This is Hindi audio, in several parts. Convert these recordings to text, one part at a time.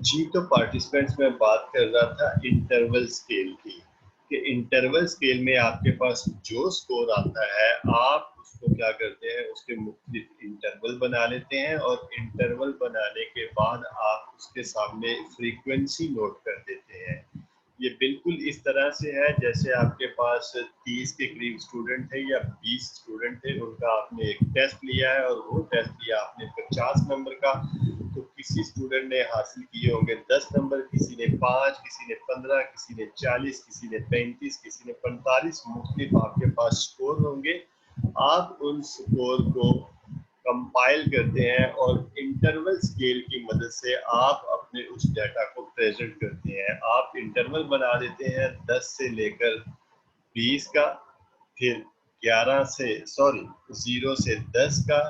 जी, तो पार्टिसिपेंट्स में बात कर रहा था इंटरवल स्केल की, कि इंटरवल स्केल में आपके पास जो स्कोर आता है, आप उसको क्या करते हैं, उसके मुख्तलिफ इंटरवल बना लेते हैं और इंटरवल बनाने के बाद आप उसके सामने फ्रीक्वेंसी नोट कर देते हैं। ये बिल्कुल इस तरह से है जैसे आपके पास 30 के करीब स्टूडेंट है या 20 स्टूडेंट थे, उनका आपने एक टेस्ट लिया है और वो टेस्ट लिया आपने 50 नंबर का। तो किसी स्टूडेंट ने हासिल किए होंगे 10 नंबर, किसी ने 5, किसी ने 15, किसी ने 40, किसी ने 35, किसी ने 45, मुख्तलिफ आपके पास स्कोर होंगे। आप उन स्कोर को कंपाइल करते हैं और इंटरवल स्केल की मदद से आप अपने उस डाटा को प्रेजेंट करते हैं। आप इंटरवल बना देते हैं 10 से लेकर 20 का, फिर 11 से 0 से 10 का,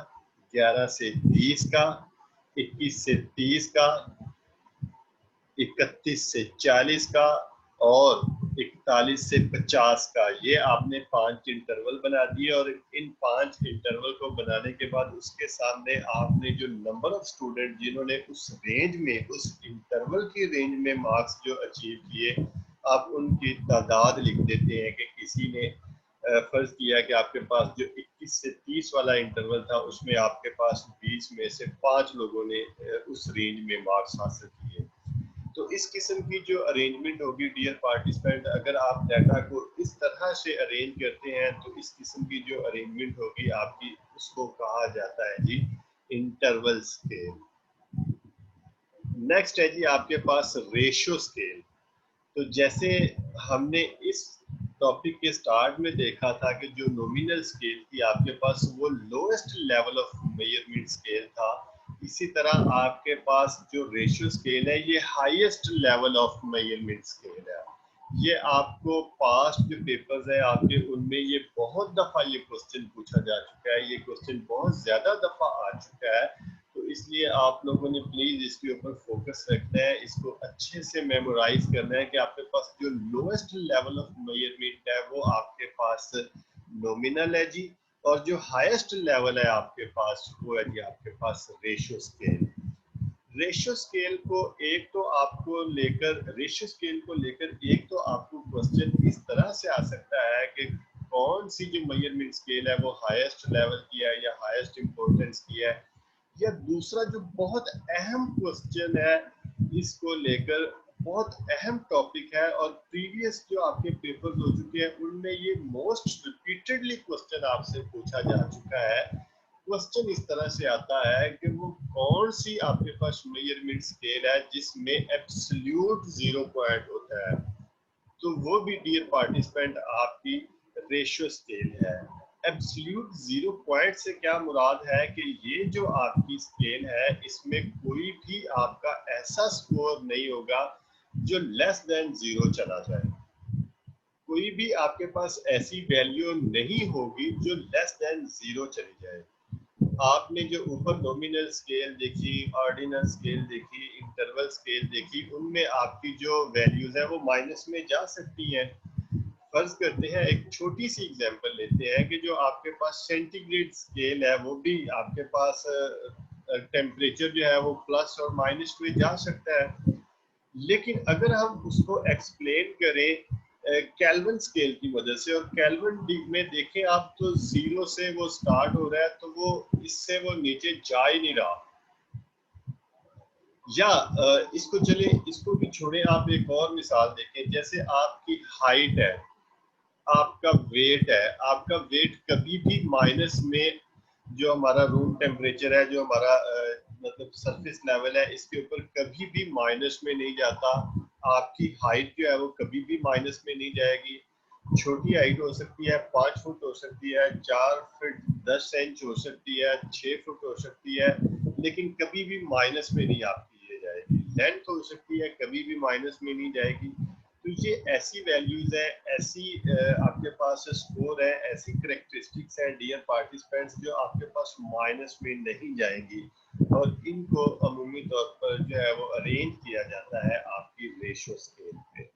11 से 20 का, 21 से 30 का, 31 से 40 का और 41 से 50 का। ये आपने 5 इंटरवल बना दिए और इन 5 इंटरवल को बनाने के बाद उसके सामने आपने जो नंबर ऑफ स्टूडेंट जिन्होंने उस रेंज में, उस इंटरवल की रेंज में मार्क्स जो अचीव किए, आप उनकी तादाद लिख देते हैं कि किसी ने फर्ज किया कि आपके पास जो 21 से 30 वाला इंटरवल था उसमें आपके पास 20 में से 5 लोगों ने उस रेंज में मार्क्स हासिल किए। तो इस किस्म की जो अरेंजमेंट होगी डियर पार्टिसिपेंट, अगर आप डाटा को इस तरह से अरेंज करते हैं तो इस किस्म की जो अरेंजमेंट होगी आपकी, उसको कहा जाता है जी इंटरवल स्केल। नेक्स्ट है जी आपके पास रेशियो स्केल। तो जैसे हमने इस टॉपिक के स्टार्ट में देखा था कि जो नॉमिनल स्केल थी आपके पास वो lowest level of measurement scale था, इसी तरह आपके पास जो रेशियो स्केल है ये highest level of measurement scale है। ये आपको पास्ट जो पेपर्स है आपके, उनमें ये बहुत दफा ये क्वेश्चन पूछा जा चुका है, ये क्वेश्चन बहुत ज्यादा दफा आ चुका है। तो इसलिए आप लोगों ने प्लीज इसके ऊपर फोकस रखना है, इसको अच्छे से मेमोराइज करना है कि आपके पास जो लोएस्ट लेवल ऑफ मेजरमेंट है वो आपके पास नॉमिनल है जी, और जो हाईएस्ट लेवल है आपके पास वो है जी आपके पास रेशियो स्केल। रेशियो स्केल को एक तो आपको लेकर, रेशियो स्केल को लेकर एक तो आपको क्वेश्चन इस तरह से आ सकता है कि कौन सी जो मेजरमेंट स्केल है वो हाईएस्ट लेवल की है या हाईएस्ट इंपॉर्टेंस की है, या दूसरा जो बहुत अहम क्वेश्चन है, इसको लेकर बहुत अहम टॉपिक है और प्रीवियस जो आपके पेपर्स हो चुके हैं उनमें ये मोस्ट रिपीटेडली क्वेश्चन आपसे पूछा जा चुका है। क्वेश्चन इस तरह से आता है कि वो कौन सी आपके पास मेजरमेंट स्केल है जिसमें एब्सोल्यूट 0 पॉइंट होता है। तो वो भी डियर पार्टिसिपेंट आपकी रेशियो स्केल है। एब्सोल्यूट 0 पॉइंट से क्या मुराद है कि ये जो आपकी स्केल है इसमें कोई भी आपका ऐसा स्कोर नहीं होगा जो लेस देन 0 चला जाए। कोई भी आपके पास ऐसी वैल्यू नहीं होगी जो लेस देन 0 चली जाए। आपने जो ऊपर नॉमिनल स्केल देखी, ऑर्डिनल स्केल देखी, इंटरवल स्केल देखी, उनमें आपकी जो वैल्यूज है वो माइनस में जा सकती हैं। फर्ज करते हैं, एक छोटी सी एग्जांपल लेते हैं कि जो आपके पास सेंटीग्रेड स्केल है वो भी आपके पास टेम्परेचर जो है वो प्लस और माइनस में जा सकता है। लेकिन अगर हम उसको एक्सप्लेन करें केल्विन स्केल की मदद से, और केल्विन में देखें आप तो 0 से वो स्टार्ट हो रहा है, तो वो इससे वो नीचे जा ही नहीं रहा। या इसको चले, इसको भी छोड़े, आप एक और मिसाल देखें, जैसे आपकी हाइट है, आपका वेट है, आपका वेट कभी भी माइनस में, जो हमारा रूम टेम्परेचर है, जो हमारा मतलब सरफेस लेवल है, इसके ऊपर कभी भी माइनस में नहीं जाता। आपकी हाइट जो है वो कभी भी माइनस में नहीं जाएगी। छोटी हाइट हो सकती है 5 फुट हो सकती है, 4 फुट 10 इंच हो सकती है, 6 फुट हो सकती है, लेकिन कभी भी माइनस में नहीं आपकी ये जाएगी। लेंथ हो सकती है, कभी भी माइनस में नहीं जाएगी। तो ये ऐसी वैल्यूज है, ऐसी आपके पास स्कोर है, ऐसी करेक्टरिस्टिक्स है डियर पार्टिसिपेंट्स जो आपके पास माइनस में नहीं जाएंगी, और इनको अमूमी तौर पर जो है वो अरेंज किया जाता है आपकी रेशियो स्केल पे।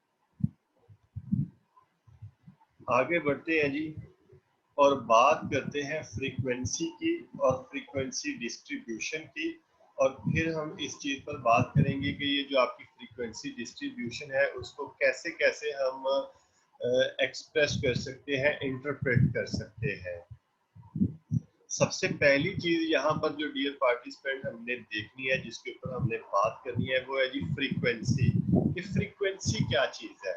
आगे बढ़ते हैं जी और बात करते हैं फ्रीक्वेंसी की और फ्रीक्वेंसी डिस्ट्रीब्यूशन की। और फिर हम इस चीज पर बात करेंगे कि ये जो आपकी फ्रीक्वेंसी डिस्ट्रीब्यूशन है उसको कैसे कैसे हम एक्सप्रेस कर सकते हैं, इंटरप्रेट कर सकते हैं। सबसे पहली चीज यहाँ पर जो डियर पार्टिसिपेंट हमने देखनी है, जिसके ऊपर हमने बात करनी है, वो है जी फ्रीक्वेंसी। कि फ्रीक्वेंसी क्या चीज है।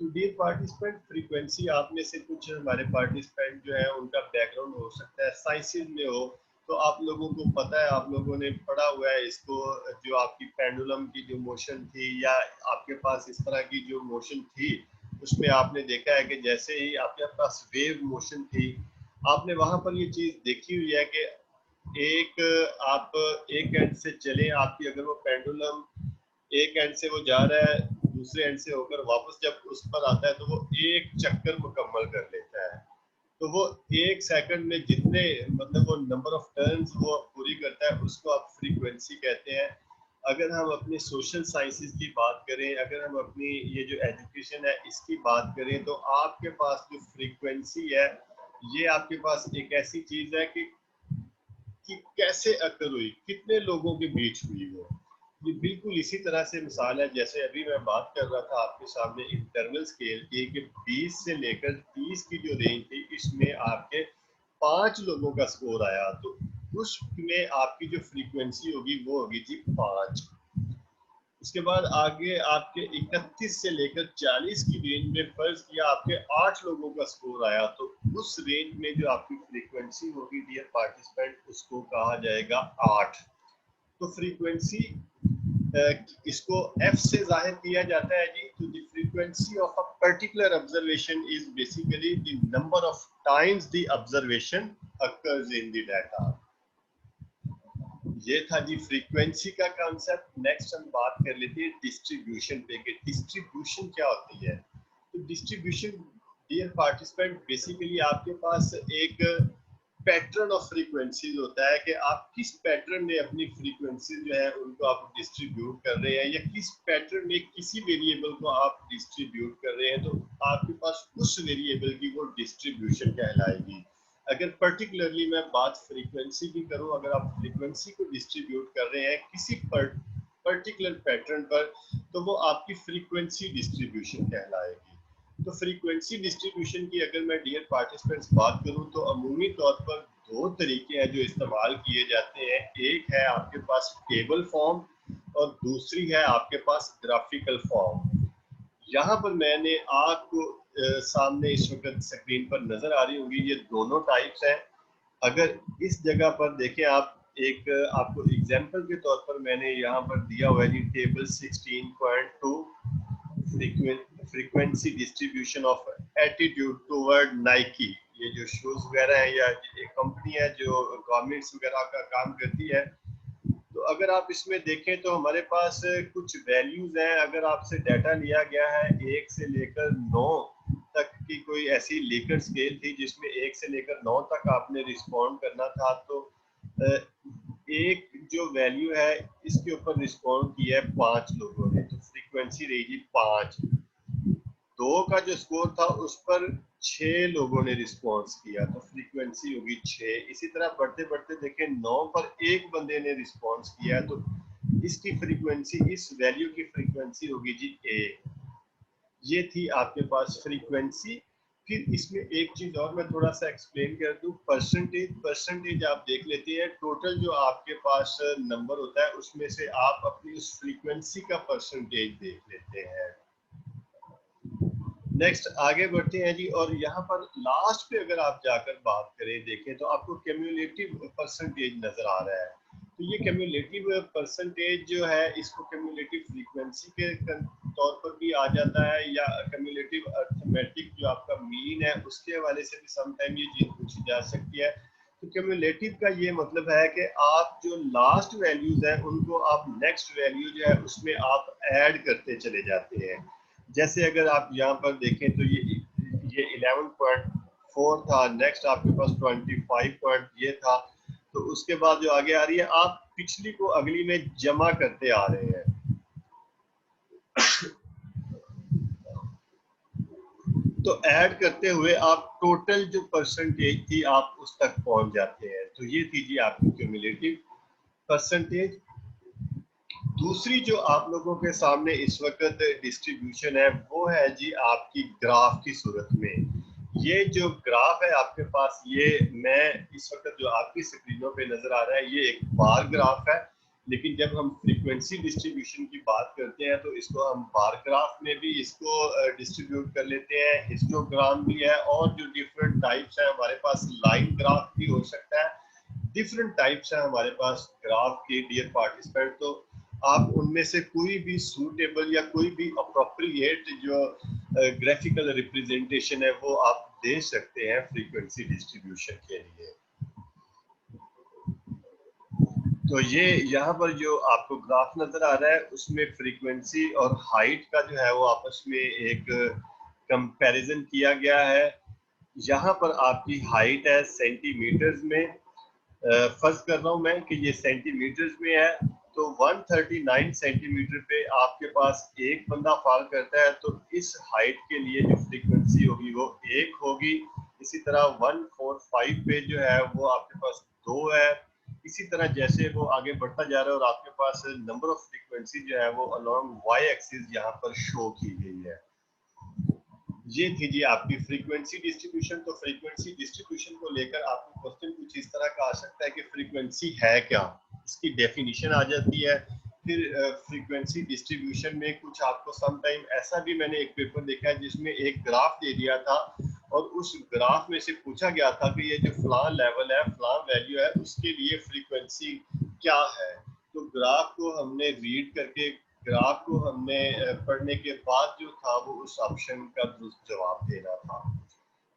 तो डियर पार्टिसिपेंट, फ्रीक्वेंसी आप में से कुछ हमारे पार्टिसिपेंट जो है उनका बैकग्राउंड हो सकता है साइंसेज में हो, तो आप लोगों को पता है, आप लोगों ने पढ़ा हुआ है इसको, जो आपकी पेंडुलम की जो मोशन थी या आपके पास इस तरह की जो मोशन थी, उसमें आपने देखा है कि जैसे ही आपके पास वेव मोशन थी, आपने वहां पर ये चीज देखी हुई है कि एक आप एक एंड से चले, आपकी अगर वो पेंडुलम एक एंड से वो जा रहा है, दूसरे एंड से होकर वापस जब उस पर आता है तो वो एक चक्कर मुकम्मल कर लेता है। तो वो एक सेकंड में जितने मतलब वो नंबर ऑफ टर्न्स वो पूरी करता है, उसको आप फ्रीक्वेंसी कहते हैं। अगर हम अपने सोशल साइंसेज की बात करें, अगर हम अपनी ये जो एजुकेशन है इसकी बात करें, तो आपके पास जो फ्रीक्वेंसी है, ये आपके पास एक ऐसी चीज है कि कैसे अकर हुई, कितने लोगों के बीच हुई वो। ये बिल्कुल इसी तरह से मिसाल है, जैसे अभी मैं बात कर रहा था आपके सामने इंटरवल स्केल की, कि 20 से लेकर 30 की जो रेंज थी, इसमें आपके 5 लोगों का स्कोर आया, तो उसमें आपकी जो फ्रीक्वेंसी होगी वो होगी जी 5। उसके बाद आगे आपके 31 से लेकर 40 की रेंज में फर्ज किया आपके 8 लोगों का स्कोर आया, तो उस रेंज में जो आपकी फ्रीक्वेंसी होगी डियर पार्टिसिपेंट, उसको कहा जाएगा 8। तो फ्रीक्वेंसी इसको F से जाहिर किया जाता है जी। तो the frequency of a particular observation is basically the number of times the observation occurs in the data. ये था जी फ्रीक्वेंसी का कॉन्सेप्ट। नेक्स्ट हम बात कर लेते हैं डिस्ट्रीब्यूशन पे, कि डिस्ट्रीब्यूशन क्या होती है। तो डिस्ट्रीब्यूशन डियर पार्टिसिपेंट, बेसिकली आपके पास एक पैटर्न ऑफ फ्रीक्वेंसीज होता है कि आप किस पैटर्न में अपनी फ्रीक्वेंसी जो है उनको आप डिस्ट्रीब्यूट कर रहे हैं, या किस पैटर्न में किसी वेरिएबल को आप डिस्ट्रीब्यूट कर रहे हैं, तो आपके पास उस वेरिएबल की वो डिस्ट्रीब्यूशन कहलाएगी। अगर पर्टिकुलरली मैं बात फ्रीक्वेंसी की करूं, अगर आप फ्रीक्वेंसी को डिस्ट्रीब्यूट कर रहे हैं किसी पर्टिकुलर पैटर्न पर, तो वो आपकी फ्रीक्वेंसी डिस्ट्रीब्यूशन कहलाएगी। तो फ्रीक्वेंसी डिस्ट्रीब्यूशन की अगर मैं डियर पार्टिसिपेंट्स बात करूं, तो अमूमी तौर पर दो तरीके हैं जो इस्तेमाल किए जाते हैं। एक है आपके पास टेबल फॉर्म, और दूसरी है आपके पास ग्राफिकल फॉर्म। यहाँ पर मैंने आपको सामने इस वक्त स्क्रीन पर नजर आ रही होंगी, ये दोनों टाइप्स हैं। अगर इस जगह पर देखें आप, एक आपको एग्जांपल के तौर पर मैंने यहाँ पर दिया हुआ है जी, table 16.2 frequency distribution of attitude toward Nike. ये जो शूज वगैरह है, या एक कंपनी है जो गारमेंट्स वगैरह का काम करती है। तो अगर आप इसमें देखें तो हमारे पास कुछ वैल्यूज हैं। अगर आपसे डाटा लिया गया है 1 से लेकर 9 तक की कोई ऐसी लीकर स्केल थी, जिसमें 1 से लेकर 9 तक आपने रिस्पॉन्ड करना था, तो एक जो वैल्यू है इसके ऊपर रिस्पॉन्ड किया है 5 लोगों ने, तो फ्रीक्वेंसी रहेगी 5। 2 का जो स्कोर था उस पर 6 लोगों ने रिस्पॉन्स किया, तो फ्रीक्वेंसी होगी 6। इसी तरह बढ़ते बढ़ते देखें 9 पर एक बंदे ने रिस्पॉन्स किया, तो इसकी फ्रीक्वेंसी, इस वैल्यू की फ्रीक्वेंसी होगी जी 1। ये थी आपके पास फ्रीक्वेंसी। फिर इसमें एक चीज और मैं थोड़ा सा एक्सप्लेन कर दूं, परसेंटेज। परसेंटेज आप देख लेते हैं, टोटल जो आपके पास नंबर होता है उसमें से आप अपनी उस फ्रीक्वेंसी का परसेंटेज देख लेते हैं। नेक्स्ट आगे बढ़ते हैं जी, और यहाँ पर लास्ट पे अगर आप जाकर बात करें, देखें तो आपको क्यूमुलेटिव परसेंटेज नजर आ रहा है। तो ये क्यूमुलेटिव परसेंटेज जो है, इसको क्यूमुलेटिव फ्रीक्वेंसी के तौर पर भी आ जाता है, या क्यूमुलेटिव अर्थमेटिक जो आपका मीन है उसके हवाले से भी समटाइम ये चीज पूछी जा सकती है। तो क्यूमुलेटिव का ये मतलब है कि आप जो लास्ट वैल्यूज हैं उनको आप नेक्स्ट वैल्यू जो है उसमें आप ऐड करते चले जाते हैं। जैसे अगर आप यहाँ पर देखें तो ये 11.4 था, नेक्स्ट आपके पास 25 पॉइंट ये था, तो उसके बाद जो आगे आ रही है, आप पिछली को अगली में जमा करते आ रहे हैं। तो ऐड करते हुए आप टोटल जो परसेंटेज थी आप उस तक पहुंच जाते हैं। तो ये थी जी आपकी क्यूमुलेटिव परसेंटेज। दूसरी जो आप लोगों के सामने इस वक्त डिस्ट्रीब्यूशन है वो है जी आपकी ग्राफ की सूरत में। ये जो ग्राफ है आपके पास, ये मैं इस वक्त जो आपकी स्क्रीनों पे नजर आ रहा है ये एक बार ग्राफ है, लेकिन जब हम फ्रीक्वेंसी डिस्ट्रीब्यूशन की बात करते हैं तो इसको हम बार ग्राफ में भी इसको डिस्ट्रीब्यूट कर लेते हैं, हिस्टोग्राम भी है, और जो डिफरेंट टाइप्स है हमारे पास लाइन ग्राफ भी हो सकता है, डिफरेंट टाइप्स है हमारे पास ग्राफ के डियर पार्टिसिपेंट। तो आप उनमें से कोई भी सूटेबल या कोई भी अप्रोप्रिएट जो ग्राफिकल रिप्रेजेंटेशन है वो आप दे सकते हैं फ्रीक्वेंसी डिस्ट्रीब्यूशन के लिए। तो ये यहाँ पर जो आपको ग्राफ नजर आ रहा है उसमें फ्रीक्वेंसी और हाइट का जो है वो आपस में एक कंपैरिजन किया गया है। यहाँ पर आपकी हाइट है सेंटीमीटर्स में, फर्ज कर रहा हूं मैं कि ये सेंटीमीटर्स में है, तो 139 सेंटीमीटर पे आपके पास एक बंदा फॉल करता है, तो इस हाइट के लिए जो फ्रीक्वेंसी होगी वो 1 होगी। इसी तरह 145 पे जो है वो आपके पास 2 है। इसी तरह जैसे वो आगे बढ़ता जा रहा है और आपके पास नंबर ऑफ फ्रीक्वेंसी जो है वो अलोंग वाई एक्सिस यहाँ पर शो की गई है। ये थी जी आपकी फ्रीक्वेंसी डिस्ट्रीब्यूशन। तो फ्रीक्वेंसी डिस्ट्रीब्यूशन को लेकर आपको क्वेश्चन कुछ इस तरह का आ सकता है कि फ्रीक्वेंसी है क्या, इसकी डेफिनेशन आ जाती है। फिर फ्रीक्वेंसी डिस्ट्रीब्यूशन में कुछ आपको सम टाइम ऐसा भी मैंने एक पेपर देखा है जिसमें एक ग्राफ दे दिया था और उस ग्राफ में से पूछा गया था कि ये जो फलां लेवल है, फलां वैल्यू है, उसके लिए फ्रीक्वेंसी क्या है। तो ग्राफ को हमने रीड करके, ग्राफ को हमने पढ़ने के बाद जो था वो उस ऑप्शन का जवाब देना था।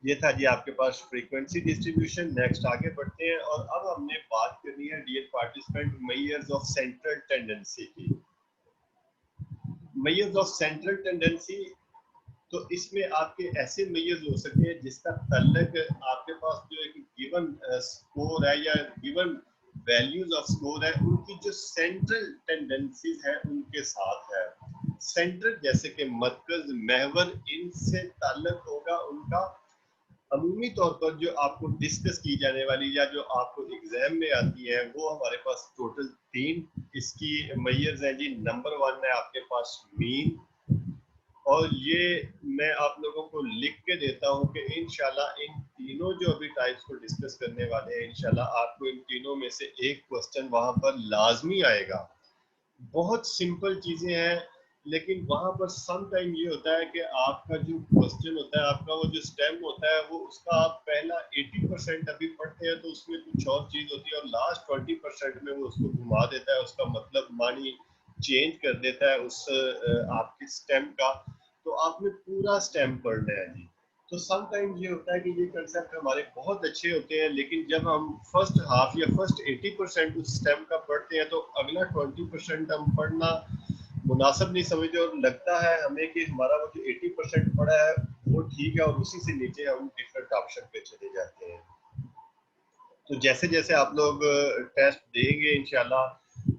ये था जी आपके पास फ्रीक्वेंसी डिस्ट्रीब्यूशन। नेक्स्ट आगे बढ़ते हैं और अब हमने बात करनी है dear participant measures of central tendency की। मेजर्स ऑफ सेंट्रल टेंडेंसी, तो इसमें आपके ऐसे मेजर्स हो सकते हैं जिसका ताल्लुक आपके पास जो एक गिवन स्कोर है या गिवन वैल्यूज ऑफ स्कोर है उनकी जो सेंट्रल टेंडेंसीज है उनके साथ है। सेंट्रल जैसे कि मरकज, महवर, इनसे ताल्लुक होगा उनका। अमूमी तौर पर जो आपको डिस्कस की जाने वाली या जो आपको एग्जाम में आती है वो हमारे पास टोटल 3 इसकी मेजर्स हैं जी। नंबर 1 है आपके पास मीन, और ये मैं आप लोगों को लिख के देता हूं कि इंशाल्लाह इन तीनों जो अभी टाइप्स को डिस्कस करने वाले हैं इंशाल्लाह आपको इन तीनों में से एक क्वेश्चन वहां पर लाजमी आएगा। बहुत सिंपल चीजें हैं, लेकिन वहां पर सम टाइम ये होता है कि आपका जो क्वेश्चन होता है, आपका वो जो स्टेम होता है, वो उसका आप पहला 80% अभी पढ़ते हैं तो उसमें कुछ और चीज होती है और लास्ट 20% में वो उसको घुमा देता है, उसका मतलब मानी चेंज कर देता है उस आपके स्टेम का। तो आपने पूरा स्टेम पढ़ना है जी। तो सम टाइम ये होता है कि ये कंसेप्ट हमारे बहुत अच्छे होते हैं, लेकिन जब हम फर्स्ट हाफ या फर्स्ट 80% उस स्टेम का पढ़ते हैं तो अगला 20% हम पढ़ना मुनासिब नहीं समझते और लगता है हमें कि हमारा वो जो 80% पढ़ा है वो ठीक है और उसी से नीचे हम डिफरेंट ऑप्शन पे चले जाते हैं। तो जैसे जैसे आप लोग टेस्ट देंगे इंशाल्लाह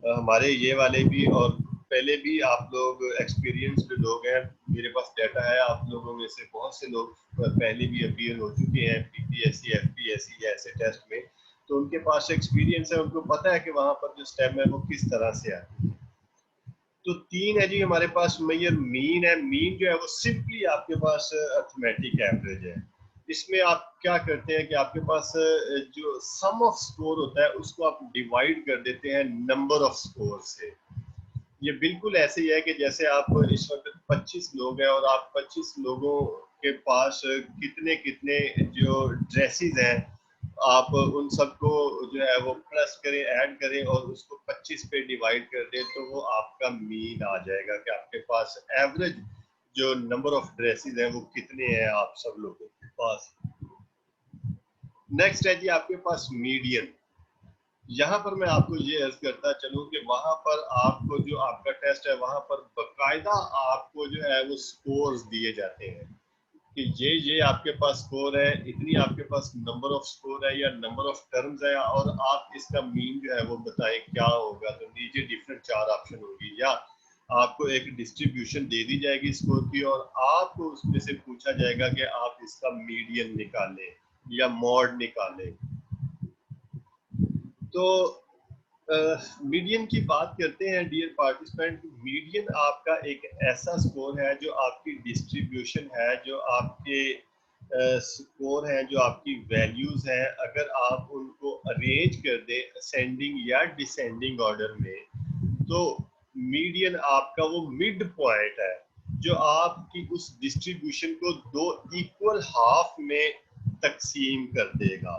हमारे ये वाले भी और पहले भी आप लोग एक्सपीरियंस्ड लोग हैं, मेरे पास डाटा है, आप लोगों में से बहुत से लोग पहले भी अपीयर हो चुके हैं पीपीएससी, एफपीएससी ऐसे टेस्ट में, तो उनके पास एक्सपीरियंस है, उनको पता है कि वहां पर जो स्टेप है वो किस तरह से आती है। तो 3 है जी हमारे पास मेजर। मीन है, मीन जो है वो सिंपली आपके पास अर्थमेटिक एवरेज है। इसमें आप क्या करते हैं कि आपके पास जो सम ऑफ स्कोर होता है उसको आप डिवाइड कर देते हैं नंबर ऑफ स्कोर से। ये बिल्कुल ऐसे ही है कि जैसे आप इस वक्त 25 लोग हैं और आप 25 लोगों के पास कितने कितने जो ड्रेसेस हैं आप उन सबको जो है वो प्लस करें, ऐड करें और उसको 25 पे डिवाइड कर दें तो वो आपका मीन आ जाएगा कि आपके पास एवरेज जो नंबर ऑफ ड्रेसेस हैं वो कितने हैं आप सब लोगों के पास। नेक्स्ट है जी आपके पास मीडियन। यहाँ पर मैं आपको ये अर्ज करता चलूं कि वहां पर आपको जो आपका टेस्ट है वहां पर बकायदा आपको जो है वो स्कोर्स दिए जाते हैं कि ये आपके पास स्कोर है, इतनी आपके पास नंबर ऑफ स्कोर है या नंबर ऑफ टर्म्स है और आप इसका मीन जो है वो बताएं क्या होगा। तो नीचे डिफरेंट 4 ऑप्शन होगी या आपको एक डिस्ट्रीब्यूशन दे दी जाएगी स्कोर की और आपको उसमें से पूछा जाएगा कि आप इसका मीडियन निकालें या मॉड निकालें। तो मीडियन की बात करते हैं डियर पार्टिसिपेंट। मीडियन आपका एक ऐसा स्कोर है जो आपकी डिस्ट्रीब्यूशन है, जो आपके स्कोर है, जो आपकी वैल्यूज हैं, अगर आप उनको अरेंज कर दें असेंडिंग या डिसेंडिंग ऑर्डर में, तो मीडियन आपका वो मिड पॉइंट है जो आपकी उस डिस्ट्रीब्यूशन को दो इक्वल हाफ में तकसीम कर देगा,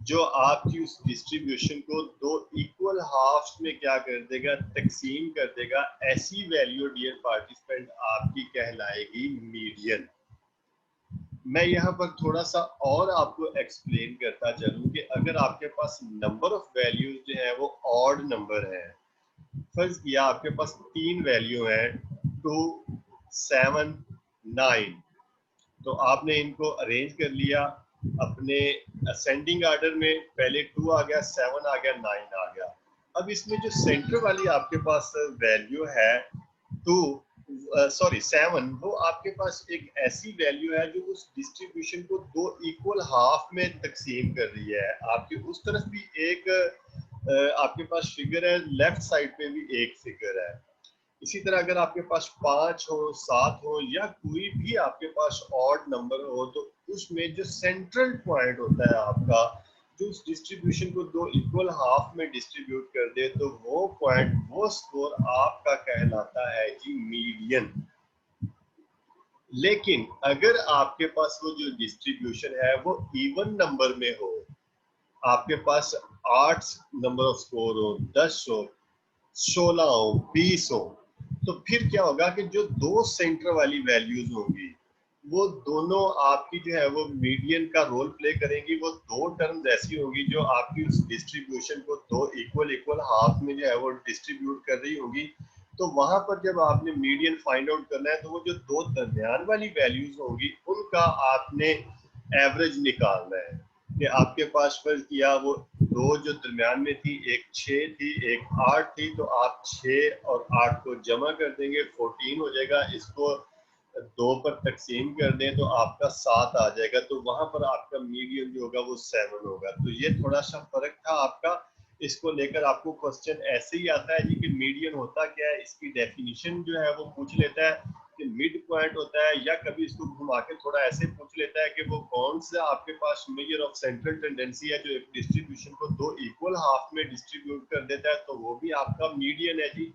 जो आपकी उस डिस्ट्रीब्यूशन को दो इक्वल हाफ्स में क्या कर देगा, तकसीम कर देगा। ऐसी वैल्यू डियर पार्टिसिपेंट आपकी कहलाएगी मीडियन। मैं यहाँ पर थोड़ा सा और आपको एक्सप्लेन करता चलूं कि अगर आपके पास नंबर ऑफ वैल्यूज जो है वो ऑड नंबर है, फर्ज किया आपके पास तीन वैल्यू है 2, 7, 9, तो आपने इनको अरेंज कर लिया अपने असेंडिंग ऑर्डर में। पहले 2 आ गया, 7 आ गया, 9 आ गया। अब इसमें जो सेंटर वाली आपके पास वैल्यू है 2, सॉरी 7, वो आपके पास एक ऐसी वैल्यू है जो उस डिस्ट्रीब्यूशन को दो इक्वल हाफ में तकसीम कर रही है। आपके उस तरफ भी एक आपके पास फिगर है, लेफ्ट साइड पे भी एक फिगर है। इसी तरह अगर आपके पास 5 हो, 7 हो, या कोई भी आपके पास ऑड नंबर हो, तो उसमें जो सेंट्रल पॉइंट होता है आपका, जो उस डिस्ट्रीब्यूशन को दो इक्वल हाफ में डिस्ट्रीब्यूट कर दे, तो वो पॉइंट, वो स्कोर आपका कहलाता है जी मीडियन। लेकिन अगर आपके पास वो जो डिस्ट्रीब्यूशन है वो इवन नंबर में हो, आपके पास 8 नंबर ऑफ स्कोर हो, 10 हो, 16 हो, 20 हो, तो फिर क्या होगा कि जो दो सेंटर वाली वैल्यूज होंगी वो दोनों आपकी जो है वो मीडियन का रोल प्ले करेंगी। वो दो टर्म्स ऐसी होंगी जो आपकी उस डिस्ट्रीब्यूशन को दो इक्वल इक्वल हाफ में जो है वो डिस्ट्रीब्यूट कर रही होंगी। तो वहां पर जब आपने मीडियन फाइंड आउट करना है, तो वो जो दो दरमियान वाली वैल्यूज होंगी उनका आपने एवरेज निकालना है। कि आपके पास फर्ज किया वो दो जो दरमियान में थी, एक 6 थी, एक 8 थी, तो आप 6 और 8 को जमा कर देंगे, 14 हो जाएगा। इसको दो पर तकसीम कर दें तो आपका 7 आ जाएगा। तो वहां पर आपका मीडियन जो होगा वो 7 होगा। तो ये थोड़ा सा फर्क था आपका। इसको लेकर आपको क्वेश्चन ऐसे ही आता है जी कि मीडियन होता क्या है, इसकी डेफिनेशन जो है वो पूछ लेता है कि मिड पॉइंट होता है, या कभी इसको घुमा के थोड़ा ऐसे पूछ लेता है कि वो कौन सा आपके पास मेजर ऑफ सेंट्रल टेंडेंसी है जो एक डिस्ट्रीब्यूशन को दो इक्वल हाफ में डिस्ट्रीब्यूट कर देता है, तो वो भी आपका मीडियन है जी।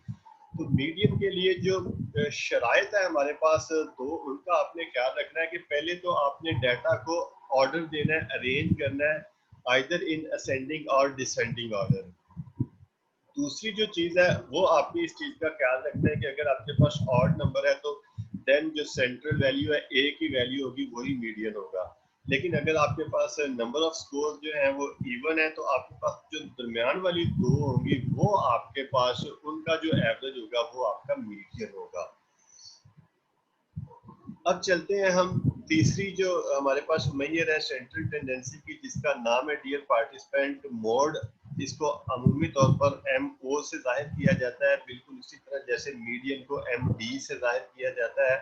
तो मीडियन के लिए जो शराइत है हमारे पास, तो उनका आपने ख्याल रखना है कि पहले तो आपने डाटा को ऑर्डर देना है, अरेंज करना है, आइदर इन असेंडिंग और डिसेंडिंग ऑर्डर। दूसरी जो चीज है वो आपने इस चीज का ख्याल रखना है कि अगर आपके पास ऑड नंबर है तो देन जो सेंट्रल वैल्यू है ए की वैल्यू होगी, वही मीडियन होगा। लेकिन अगर आपके पास नंबर ऑफ स्कोर जो है वो इवन है, तो आपके पास जो दरमियान वाली दो होंगी वो आपके पास उनका जो एवरेज होगा वो आपका मीडियन होगा। अब चलते हैं हम तीसरी जो हमारे पास मेजर है सेंट्रल टेंडेंसी की, जिसका नाम है डियर पार्टिसिपेंट मोड। इसको अमूमी तौर पर एम ओ से जाहिर किया जाता है, बिल्कुल उसी तरह जैसे मीडियन को एम डी से जाहिर किया जाता है।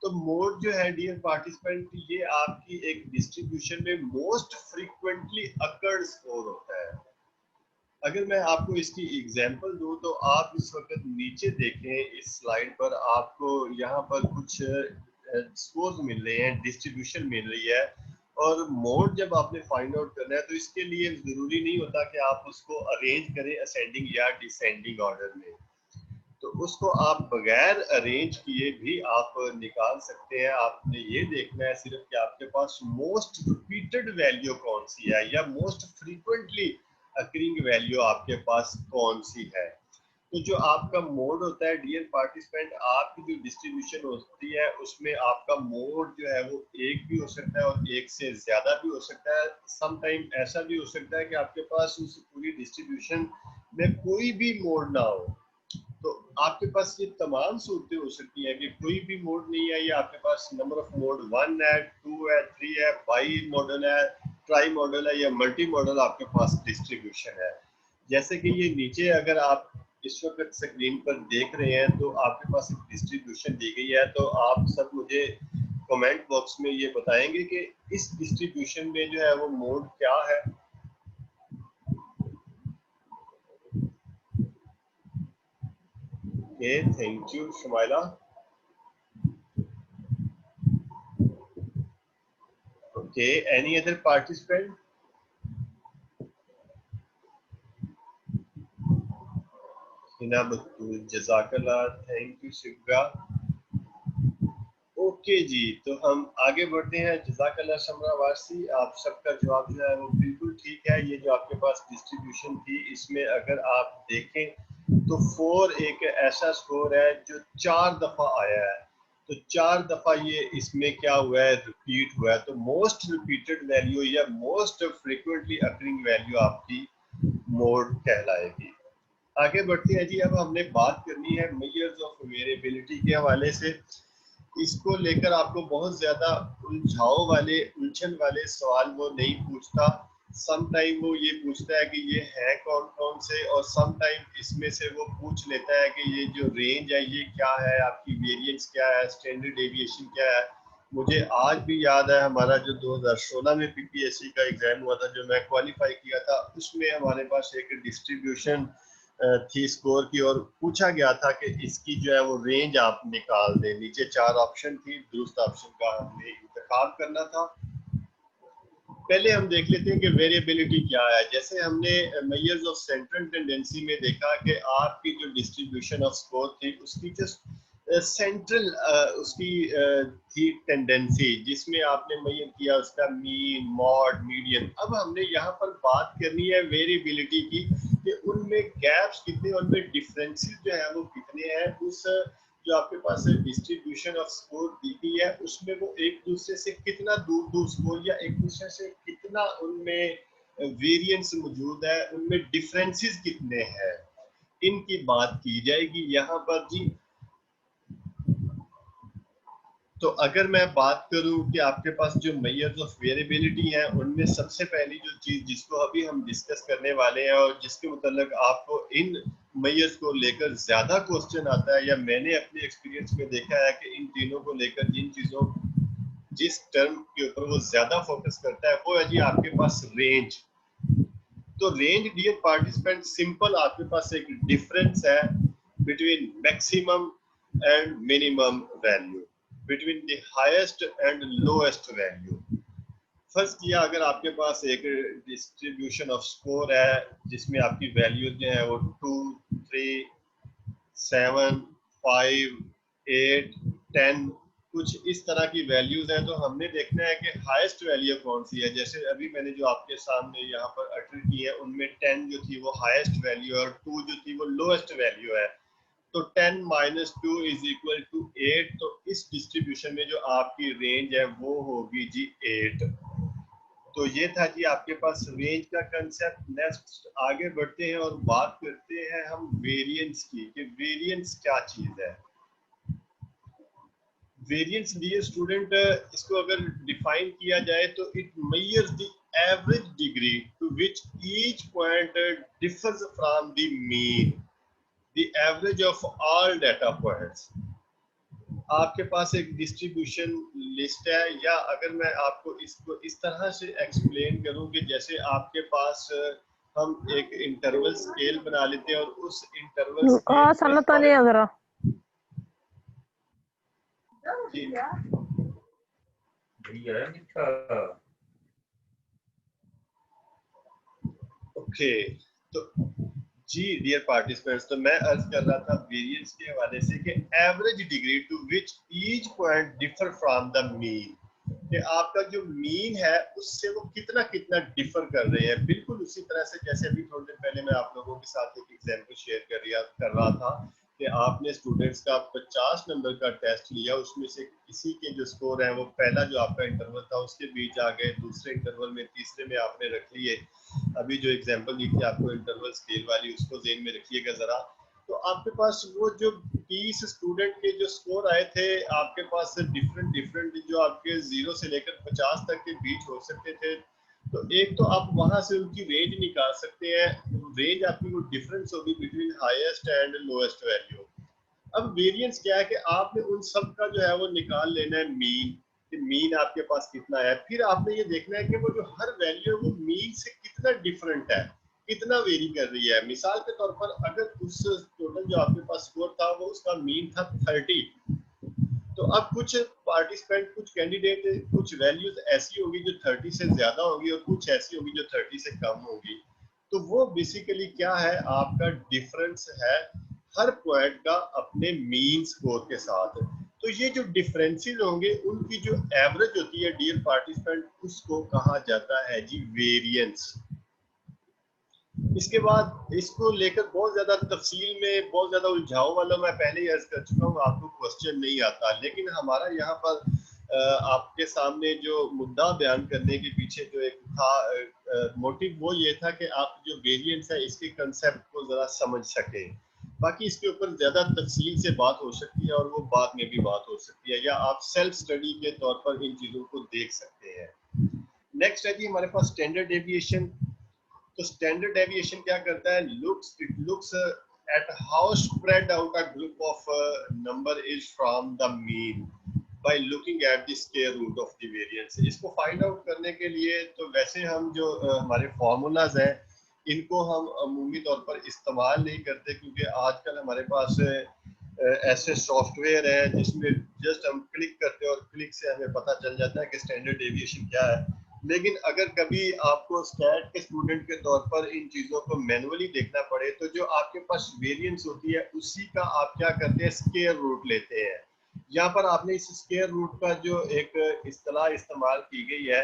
तो मोड जो है डियर पार्टिसिपेंट, ये आपकी एक डिस्ट्रीब्यूशन में मोस्ट फ्रीक्वेंटली अकर्ड स्कोर होता है। अगर मैं आपको इसकी एग्जांपल दूं तो आप इस वक्त नीचे देखें इस स्लाइड पर, आपको यहाँ पर कुछ स्कोर्स मिल रहे हैं, डिस्ट्रीब्यूशन मिल रही है। और मोड जब आपने फाइंड आउट करना है तो इसके लिए जरूरी नहीं होता कि आप उसको अरेंज करें असेंडिंग या डिसेंडिंग ऑर्डर में। तो उसको आप बगैर अरेंज किए भी आप निकाल सकते हैं। आपने ये देखना है सिर्फ कि आपके पास मोस्ट रिपीटेड वैल्यू कौन सी है, या मोस्ट फ्रीक्वेंटली अकरिंग वैल्यू आपके पास कौन सी है। तो जो आपका मोड होता है डियर पार्टिसिपेंट, आपकी जो डिस्ट्रीब्यूशन होती है उसमें आपका मोड जो है वो एक भी हो सकता है और एक से ज्यादा भी हो सकता है। सम टाइम ऐसा भी हो सकता है कि आपके पास उस पूरी डिस्ट्रीब्यूशन में कोई भी मोड ना हो। तो आपके पास ये तमाम सूरतें हो सकती हैं कि कोई भी मोड नहीं है, या आपके पास नंबर ऑफ मोड 1 है, 2 है, 3 है, बाई मॉडल है, ट्राई मॉडल है, या मल्टी मॉडल आपके पास डिस्ट्रीब्यूशन है। जैसे कि ये नीचे अगर आप इस वक्त स्क्रीन पर देख रहे हैं तो आपके पास एक डिस्ट्रीब्यूशन दी गई है। तो आप सब मुझे कमेंट बॉक्स में ये बताएंगे कि इस डिस्ट्रीब्यूशन में जो है वो मोड क्या है। Okay, thank you Shumaila. Okay, any other participant? Hina Battur, जज़ाकल्लाह, थैंक यू शिवगा। ओके जी, तो हम आगे बढ़ते हैं। जज़ाकल्लाह शमरा वारसी, आप सबका जवाब जो है वो बिल्कुल ठीक है। ये जो आपके पास डिस्ट्रीब्यूशन थी, इसमें अगर आप देखें तो 4 एक ऐसा स्कोर है जो 4 दफा आया है। तो 4 दफा ये इसमें क्या हुआ है, रिपीट हुआ है। तो मोस्ट रिपीटेड वैल्यू या मोस्ट फ्रीक्वेंटली अकरिंग वैल्यू आपकी मोड कहलाएगी। आगे बढ़ते हैं जी। अब हमने बात करनी है मेजर्स ऑफ वेरिएबिलिटी के हवाले से। इसको लेकर आपको बहुत ज्यादा उलझन वाले सवाल वो नहीं पूछता। सम टाइम वो ये पूछता है कि ये है कौन कौन से, और सम टाइम इसमें से वो पूछ लेता है कि ये जो रेंज है ये क्या है, आपकी वेरिएंस क्या है, स्टैंडर्ड डेविएशन क्या है। मुझे आज भी याद है हमारा जो 2016 में पीपीएससी का एग्जाम हुआ था, जो मैं क्वालिफाई किया था, उसमें हमारे पास एक डिस्ट्रीब्यूशन थी स्कोर की, और पूछा गया था कि इसकी जो है वो रेंज आप निकाल दें। नीचे 4 ऑप्शन थी, दुरुस्त ऑप्शन का हमने इंतखाब करना था। पहले हम देख लेते हैं कि वेरिएबिलिटी क्या है। जैसे हमने मेजर्स ऑफ सेंट्रल टेंडेंसी में देखा कि आपकी जो डिस्ट्रीब्यूशन ऑफ स्कोर थी उसकी जो सेंट्रल उसकी थी टेंडेंसी, जिसमें आपने मेजर किया उसका मीन, मॉड, मीडियन। अब हमने यहाँ पर बात करनी है वेरिएबिलिटी की कि उनमें गैप्स कितने, उनमें डिफरेंसेस जो है वो कितने हैं। उस जो आपके पास डिस्ट्रीब्यूशन ऑफ स्कोर दी गई है उसमें वो एक दूसरे से कितना दूर दूर स्कोर या एक दूसरे से कितना उनमें वेरिएंस मौजूद है, उनमें डिफरेंसेस कितने हैं, इनकी बात की जाएगी यहाँ पर जी। तो अगर मैं बात करूं कि आपके पास जो मेजर्स ऑफ वेरिएबिलिटी हैं, उनमें सबसे पहली जो चीज जिसको अभी हम डिस्कस करने वाले हैं और जिसके मुताल्लिक आपको इन मेजर्स को लेकर ज्यादा क्वेश्चन आता है, या मैंने अपने एक्सपीरियंस में देखा है कि इन तीनों को लेकर जिन चीजों जिस टर्म के ऊपर वो ज्यादा फोकस करता है वो है जी आपके पास रेंज। तो रेंज डियर पार्टिसिपेंट, सिंपल आपके पास एक डिफरेंस है between maximum and minimum value, between the highest and lowest value. फर्ज किया अगर आपके पास एक डिस्ट्रीब्यूशन ऑफ स्कोर है जिसमें आपकी वैल्यू जो है वो 2, 3, 7, 5, 8, 10 कुछ इस तरह की वैल्यूज हैं, तो हमने देखना है कि हाईएस्ट वैल्यू कौन सी है। जैसे अभी मैंने जो आपके सामने यहाँ पर अटर की है उनमें 10 जो थी वो हाईएस्ट वैल्यू और 2 जो थी वो लोएस्ट वैल्यू है। तो 10 माइनस 2 इज इक्वल टू 8। तो इस डिस्ट्रीब्यूशन में जो आपकी रेंज है वो होगी जी 8। तो ये था जी आपके पास रेंज का कंसेप्ट। नेक्स्ट आगे बढ़ते हैं और बात करते हैं हम वेरिएंस की, कि वेरिएंस क्या चीज है। वेरिएंस डियर स्टूडेंट, इसको अगर डिफाइन किया जाए तो it measures the average degree to which each point differs from the mean, the average of all data points. आपके पास एक डिस्ट्रीब्यूशन लिस्ट है, या अगर मैं आपको इसको इस तरह से एक्सप्लेन करूं कि जैसे आपके पास हम एक इंटरवल स्केल बना लेते हैं और उस इंटरवल स्केल में हमारे ओके। तो जी डियर पार्टिसिपेंट्स, तो मैं अर्ज कर रहा था वेरिएंस के हवाले से कि average degree to which each point differ from the mean, कि आपका जो मीन है उससे वो कितना कितना डिफर कर रहे हैं। बिल्कुल उसी तरह से जैसे अभी थोड़ी देर पहले मैं आप लोगों के साथ एक एग्जांपल शेयर कर रहा था कि आपने स्टूडेंट्स का 50 नंबर का टेस्ट लिया, उसमें से किसी के जो स्कोर है वो पहला जो आपका इंटरवल था उसके बीच आ गए, दूसरे इंटरवल में, तीसरे में आपने रख लिए। अभी जो एग्जांपल दी थी आपको इंटरवल स्केल वाली, उसको ज़हन में रखिएगा जरा। तो आपके पास वो जो 30 स्टूडेंट के जो स्कोर आए थे, आपके पास डिफरेंट डिफरेंट जो आपके 0 से लेकर 50 तक के बीच हो सकते थे। तो एक तो आप वहां से उनकी रेंज निकाल सकते हैं। रेंज आपकी वो डिफरेंस होगी between highest and lowest value. अब वेरिएंस क्या है कि आपने उन सब का जो है वो निकाल लेना है मीन, कि मीन आपके पास कितना है। फिर आपने ये देखना है कि वो जो हर वैल्यू है वो मीन से कितना डिफरेंट है। कितना वेरी कर रही है। मिसाल के तौर पर अगर उस टोटल जो आपके पास स्कोर था वो उसका मीन था 30, तो अब कुछ पार्टिसिपेंट, कुछ कैंडिडेट, कुछ वैल्यूज ऐसी होगी जो 30 से ज्यादा होगी और कुछ ऐसी होगी जो 30 से कम होगी। तो वो बेसिकली क्या है, आपका डिफरेंस है हर पॉइंट का अपने मीन स्कोर के साथ। तो ये जो डिफरेंसेस होंगे उनकी जो एवरेज होती है डियर पार्टिसिपेंट, उसको कहा जाता है जी वेरिएंस। इसके बाद इसको लेकर बहुत ज्यादा तफसील में, बहुत ज्यादा उलझाव वाला मैं पहले ही अर्ज कर चुका हूँ, आपको क्वेश्चन नहीं आता। लेकिन हमारा यहाँ पर आपके सामने जो मुद्दा बयान करने के पीछे जो एक था मोटिव, वो ये था कि आप जो वेरिएंस है इसके कंसेप्ट को जरा समझ सके। बाकी इसके ऊपर ज्यादा तफसील से बात हो सकती है और वो बाद में भी बात हो सकती है, या आप सेल्फ स्टडी के तौर पर इन चीजों को देख सकते हैं। नेक्स्ट है जी हमारे पास स्टैंडर्ड डेविएशन। तो स्टैंडर्ड डेविएशन क्या करता है, it looks at how spread out a group of number is from the mean by looking at the square root of the variance. इसको फाइंड आउट करने के लिए तो वैसे हम जो हमारे फार्मूलाज हैं इनको हम अमूमी तौर पर इस्तेमाल नहीं करते, क्योंकि आजकल हमारे पास ऐसे सॉफ्टवेयर है जिसमें जस्ट हम क्लिक करते हैं और क्लिक से हमें पता चल जाता है कि स्टैंडर्ड डेविएशन क्या है। लेकिन अगर कभी आपको स्टैट के स्टूडेंट के तौर पर इन चीजों को मैनुअली देखना पड़े, तो जो आपके पास वेरिएंस होती है उसी का आप क्या करते हैं, स्क्वायर रूट लेते हैं। यहाँ पर आपने इस स्क्वायर रूट का जो एक इस्तेलाह इस्तेमाल की गई है,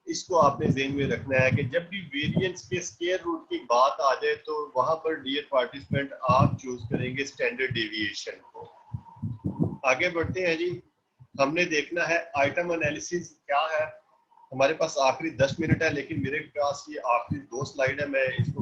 इसको आपने ज़हन में रखना है कि जब भी वेरिएंस के स्क्वायर रूट की बात आ जाए तो वहां पर डियर पार्टिसिपेंट आप चूज करेंगे स्टैंडर्ड डेविएशन को। आगे बढ़ते हैं जी। हमने देखना है आइटम एनालिसिस क्या है। हमारे पास आखिरी 10 मिनट है, लेकिन मेरे पास ये आखिरी 2 स्लाइड है, मैं इसको